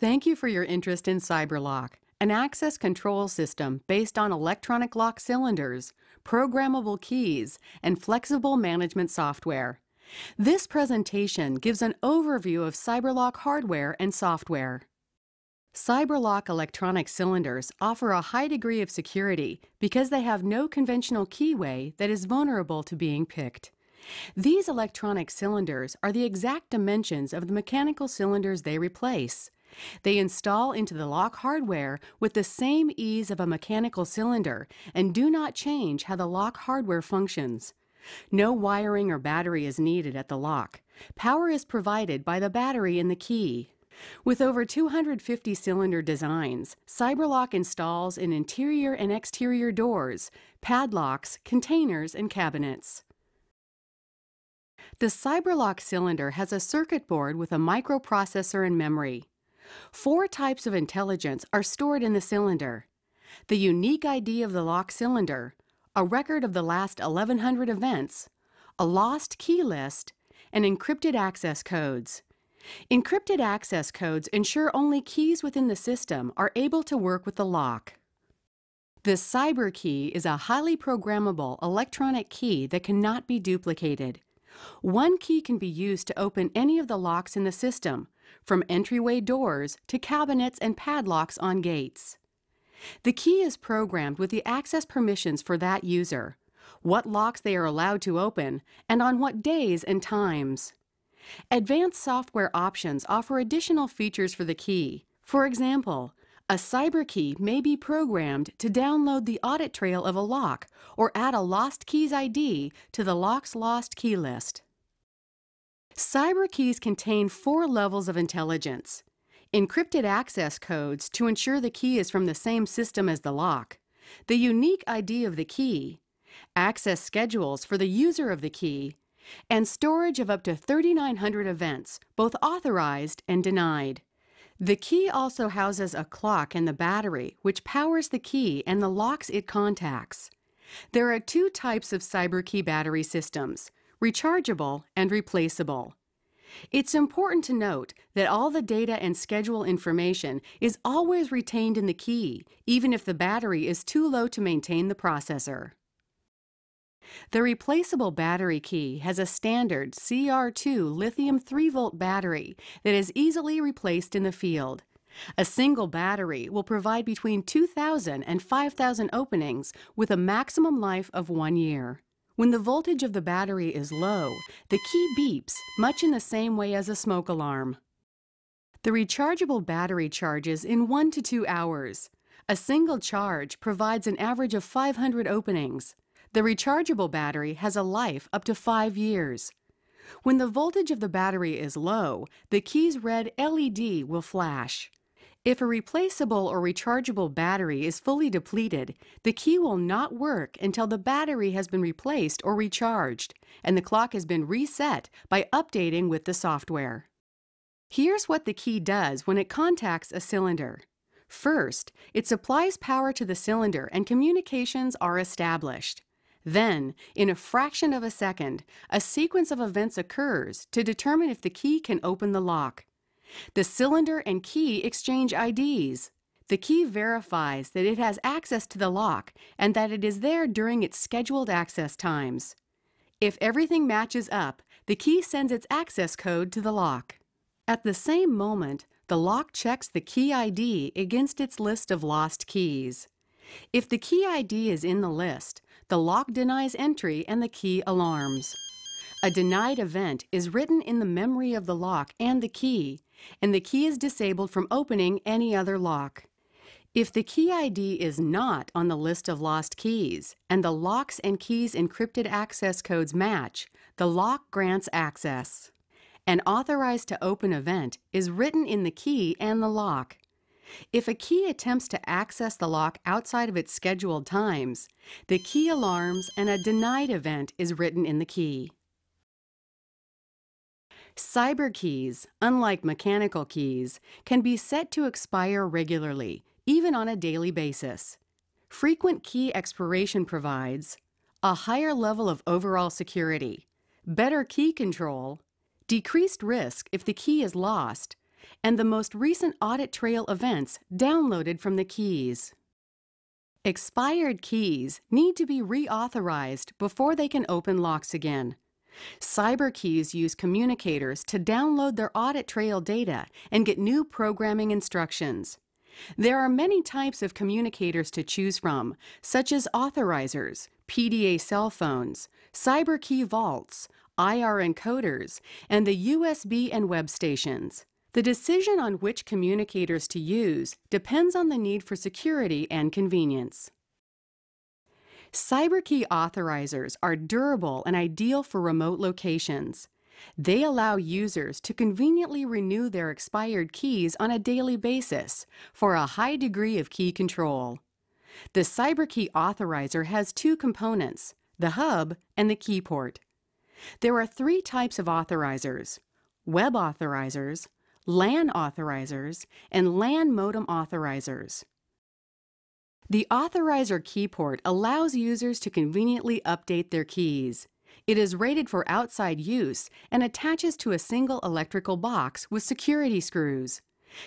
Thank you for your interest in Cyberlock, an access control system based on electronic lock cylinders, programmable keys, and flexible management software. This presentation gives an overview of Cyberlock hardware and software. Cyberlock electronic cylinders offer a high degree of security because they have no conventional keyway that is vulnerable to being picked. These electronic cylinders are the exact dimensions of the mechanical cylinders they replace. They install into the lock hardware with the same ease of a mechanical cylinder and do not change how the lock hardware functions. No wiring or battery is needed at the lock. Power is provided by the battery in the key. With over 250 cylinder designs, Cyberlock installs in interior and exterior doors, padlocks, containers, and cabinets. The Cyberlock cylinder has a circuit board with a microprocessor and memory. 4 types of intelligence are stored in the cylinder: the unique ID of the lock cylinder, a record of the last 1,100 events, a lost key list, and encrypted access codes. Encrypted access codes ensure only keys within the system are able to work with the lock. The Cyberkey is a highly programmable electronic key that cannot be duplicated. One key can be used to open any of the locks in the system, from entryway doors to cabinets and padlocks on gates. The key is programmed with the access permissions for that user, what locks they are allowed to open, and on what days and times. Advanced software options offer additional features for the key. For example, a Cyberkey may be programmed to download the audit trail of a lock or add a lost keys ID to the lock's lost key list. Cyberkeys contain 4 levels of intelligence: encrypted access codes to ensure the key is from the same system as the lock, the unique ID of the key, access schedules for the user of the key, and storage of up to 3,900 events, both authorized and denied. The key also houses a clock and the battery, which powers the key and the locks it contacts. There are 2 types of Cyberkey battery systems: rechargeable and replaceable. It's important to note that all the data and schedule information is always retained in the key, even if the battery is too low to maintain the processor. The replaceable battery key has a standard CR2 lithium 3-volt battery that is easily replaced in the field. A single battery will provide between 2,000 and 5,000 openings with a maximum life of 1 year. When the voltage of the battery is low, the key beeps, much in the same way as a smoke alarm. The rechargeable battery charges in 1 to 2 hours. A single charge provides an average of 500 openings. The rechargeable battery has a life up to 5 years. When the voltage of the battery is low, the key's red LED will flash. If a replaceable or rechargeable battery is fully depleted, the key will not work until the battery has been replaced or recharged, and the clock has been reset by updating with the software. Here's what the key does when it contacts a cylinder. First, it supplies power to the cylinder and communications are established. Then, in a fraction of a second, a sequence of events occurs to determine if the key can open the lock. The cylinder and key exchange IDs. The key verifies that it has access to the lock and that it is there during its scheduled access times. If everything matches up, the key sends its access code to the lock. At the same moment, the lock checks the key ID against its list of lost keys. If the key ID is in the list, the lock denies entry and the key alarms. A denied event is written in the memory of the lock and the key is disabled from opening any other lock. If the key ID is not on the list of lost keys and the lock's and keys' encrypted access codes match, the lock grants access. An authorized to open event is written in the key and the lock. If a key attempts to access the lock outside of its scheduled times, the key alarms and a denied event is written in the key. Cyberkeys, unlike mechanical keys, can be set to expire regularly, even on a daily basis. Frequent key expiration provides a higher level of overall security, better key control, decreased risk if the key is lost, and the most recent audit trail events downloaded from the keys. Expired keys need to be reauthorized before they can open locks again. Cyberkeys use communicators to download their audit trail data and get new programming instructions. There are many types of communicators to choose from, such as authorizers, PDA cell phones, Cyberkey vaults, IR encoders, and the USB and web stations. The decision on which communicators to use depends on the need for security and convenience. Cyberkey authorizers are durable and ideal for remote locations. They allow users to conveniently renew their expired keys on a daily basis for a high degree of key control. The Cyberkey authorizer has two components, the hub and the key port. There are three types of authorizers: web authorizers, LAN authorizers, and LAN modem authorizers. The authorizer key port allows users to conveniently update their keys. It is rated for outside use and attaches to a single electrical box with security screws.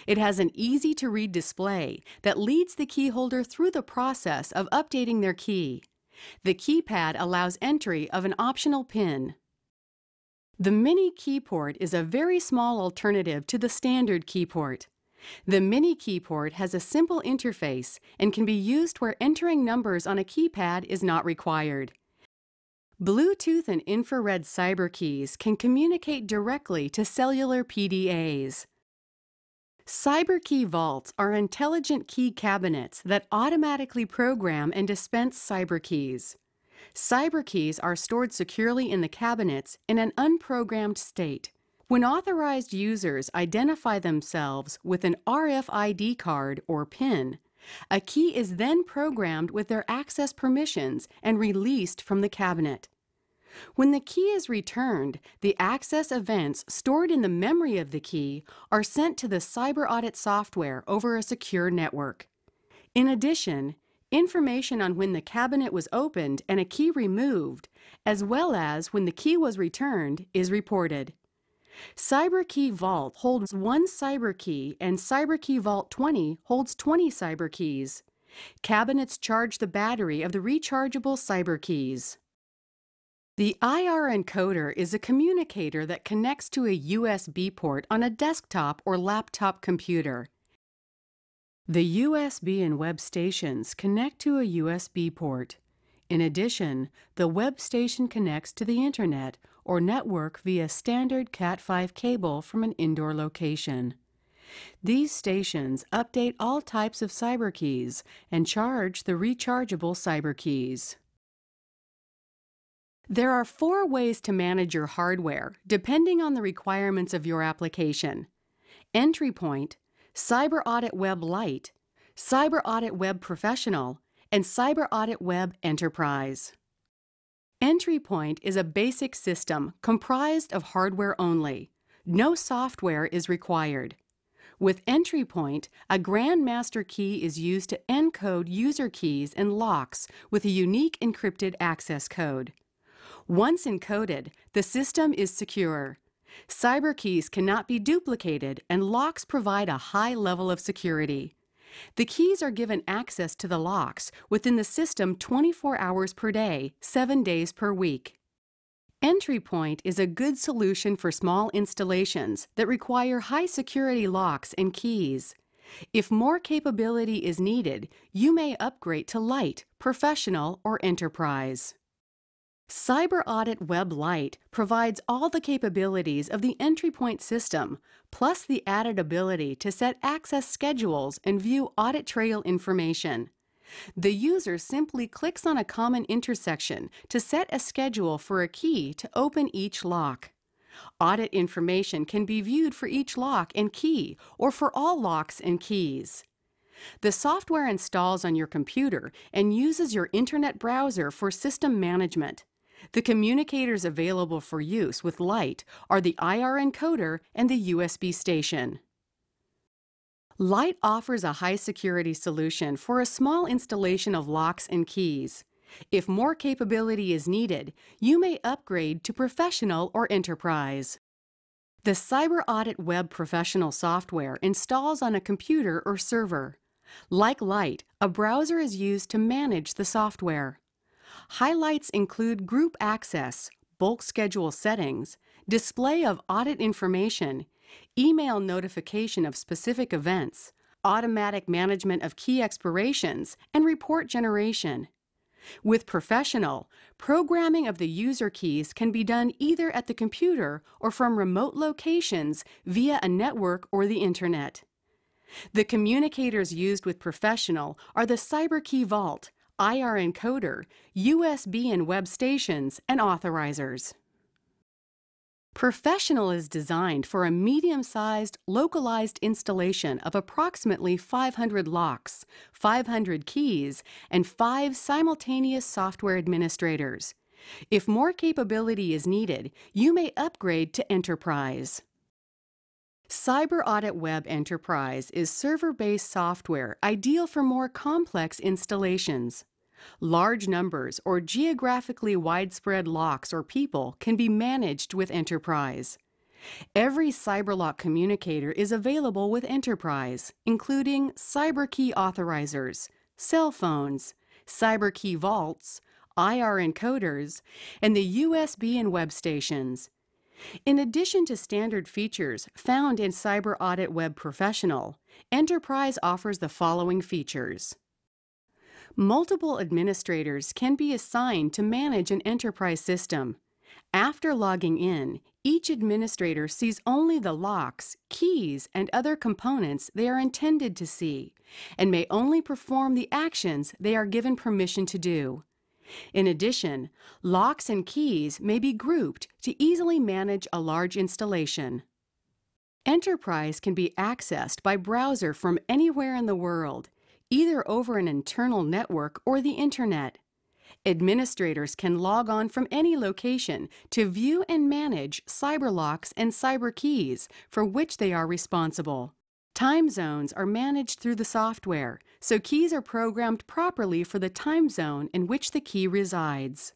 It has an easy-to-read display that leads the key holder through the process of updating their key. The keypad allows entry of an optional PIN. The mini key port is a very small alternative to the standard key port. The mini key port has a simple interface and can be used where entering numbers on a keypad is not required. Bluetooth and infrared cyberkeys can communicate directly to cellular PDAs. Cyberkey vaults are intelligent key cabinets that automatically program and dispense cyberkeys. Cyberkeys are stored securely in the cabinets in an unprogrammed state. When authorized users identify themselves with an RFID card or PIN, a key is then programmed with their access permissions and released from the cabinet. When the key is returned, the access events stored in the memory of the key are sent to the cyber audit software over a secure network. In addition, information on when the cabinet was opened and a key removed, as well as when the key was returned, is reported. Cyberkey Vault holds one Cyberkey and Cyberkey Vault 20 holds 20 Cyberkeys. Cabinets charge the battery of the rechargeable Cyberkeys. The IR encoder is a communicator that connects to a USB port on a desktop or laptop computer. The USB and web stations connect to a USB port. In addition, the web station connects to the Internet or network via standard Cat5 cable from an indoor location. These stations update all types of Cyberkeys and charge the rechargeable Cyberkeys. There are 4 ways to manage your hardware depending on the requirements of your application: Entry Point, Cyber Audit Web Lite, Cyber Audit Web Professional, and Cyber Audit Web Enterprise. Entry Point is a basic system comprised of hardware only. No software is required. With Entry Point, a Grandmaster key is used to encode user keys and locks with a unique encrypted access code. Once encoded, the system is secure. Cyberkeys cannot be duplicated, and locks provide a high level of security. The keys are given access to the locks within the system 24 hours per day, 7 days per week. Entry Point is a good solution for small installations that require high security locks and keys. If more capability is needed, you may upgrade to Lite, Professional, or Enterprise. Cyber Audit Web Lite provides all the capabilities of the Entry Point system, plus the added ability to set access schedules and view audit trail information. The user simply clicks on a common intersection to set a schedule for a key to open each lock. Audit information can be viewed for each lock and key, or for all locks and keys. The software installs on your computer and uses your Internet browser for system management. The communicators available for use with Lite are the IR encoder and the USB station. Lite offers a high-security solution for a small installation of locks and keys. If more capability is needed, you may upgrade to Professional or Enterprise. The Cyber Audit Web Professional software installs on a computer or server. Like Light, a browser is used to manage the software. Highlights include group access, bulk schedule settings, display of audit information, email notification of specific events, automatic management of key expirations, and report generation. With Professional, programming of the user keys can be done either at the computer or from remote locations via a network or the Internet. The communicators used with Professional are the Cyberkey Vault, IR encoder, USB and web stations, and authorizers. Professional is designed for a medium-sized, localized installation of approximately 500 locks, 500 keys, and 5 simultaneous software administrators. If more capability is needed, you may upgrade to Enterprise. Cyber Audit Web Enterprise is server-based software ideal for more complex installations. Large numbers or geographically widespread locks or people can be managed with Enterprise. Every Cyberlock communicator is available with Enterprise, including Cyberkey authorizers, cell phones, Cyberkey vaults, IR encoders, and the USB and web stations. In addition to standard features found in Cyber Audit Web Professional, Enterprise offers the following features. Multiple administrators can be assigned to manage an enterprise system. After logging in, each administrator sees only the locks, keys, and other components they are intended to see, and may only perform the actions they are given permission to do. In addition, locks and keys may be grouped to easily manage a large installation. Enterprise can be accessed by browser from anywhere in the world, either over an internal network or the Internet. Administrators can log on from any location to view and manage cyberlocks and cyberkeys for which they are responsible. Time zones are managed through the software, so keys are programmed properly for the time zone in which the key resides.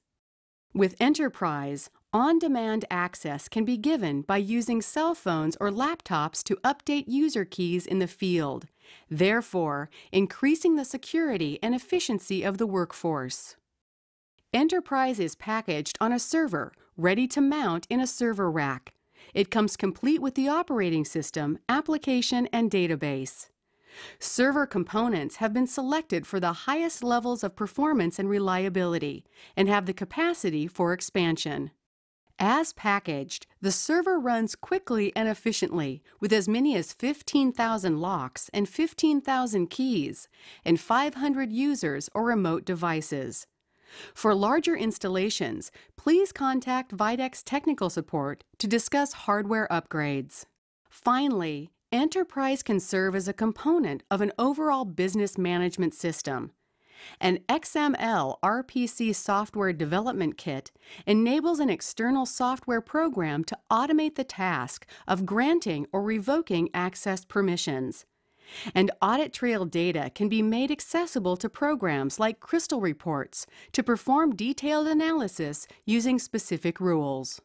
With Enterprise, on-demand access can be given by using cell phones or laptops to update user keys in the field, therefore increasing the security and efficiency of the workforce. Enterprise is packaged on a server, ready to mount in a server rack. It comes complete with the operating system, application, and database. Server components have been selected for the highest levels of performance and reliability and have the capacity for expansion. As packaged, the server runs quickly and efficiently with as many as 15,000 locks and 15,000 keys and 500 users or remote devices. For larger installations, please contact Videx Technical Support to discuss hardware upgrades. Finally, Enterprise can serve as a component of an overall business management system. An XML RPC software development kit enables an external software program to automate the task of granting or revoking access permissions. And audit trail data can be made accessible to programs like Crystal Reports to perform detailed analysis using specific rules.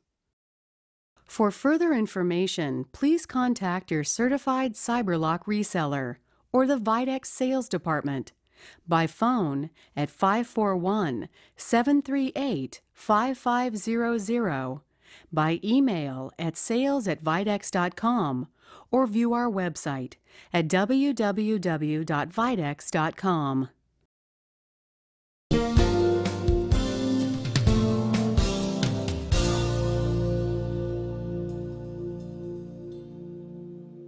For further information, please contact your certified Cyberlock reseller or the Videx Sales Department by phone at 541-738-5500, by email at sales@videx.com, or view our website at www.videx.com.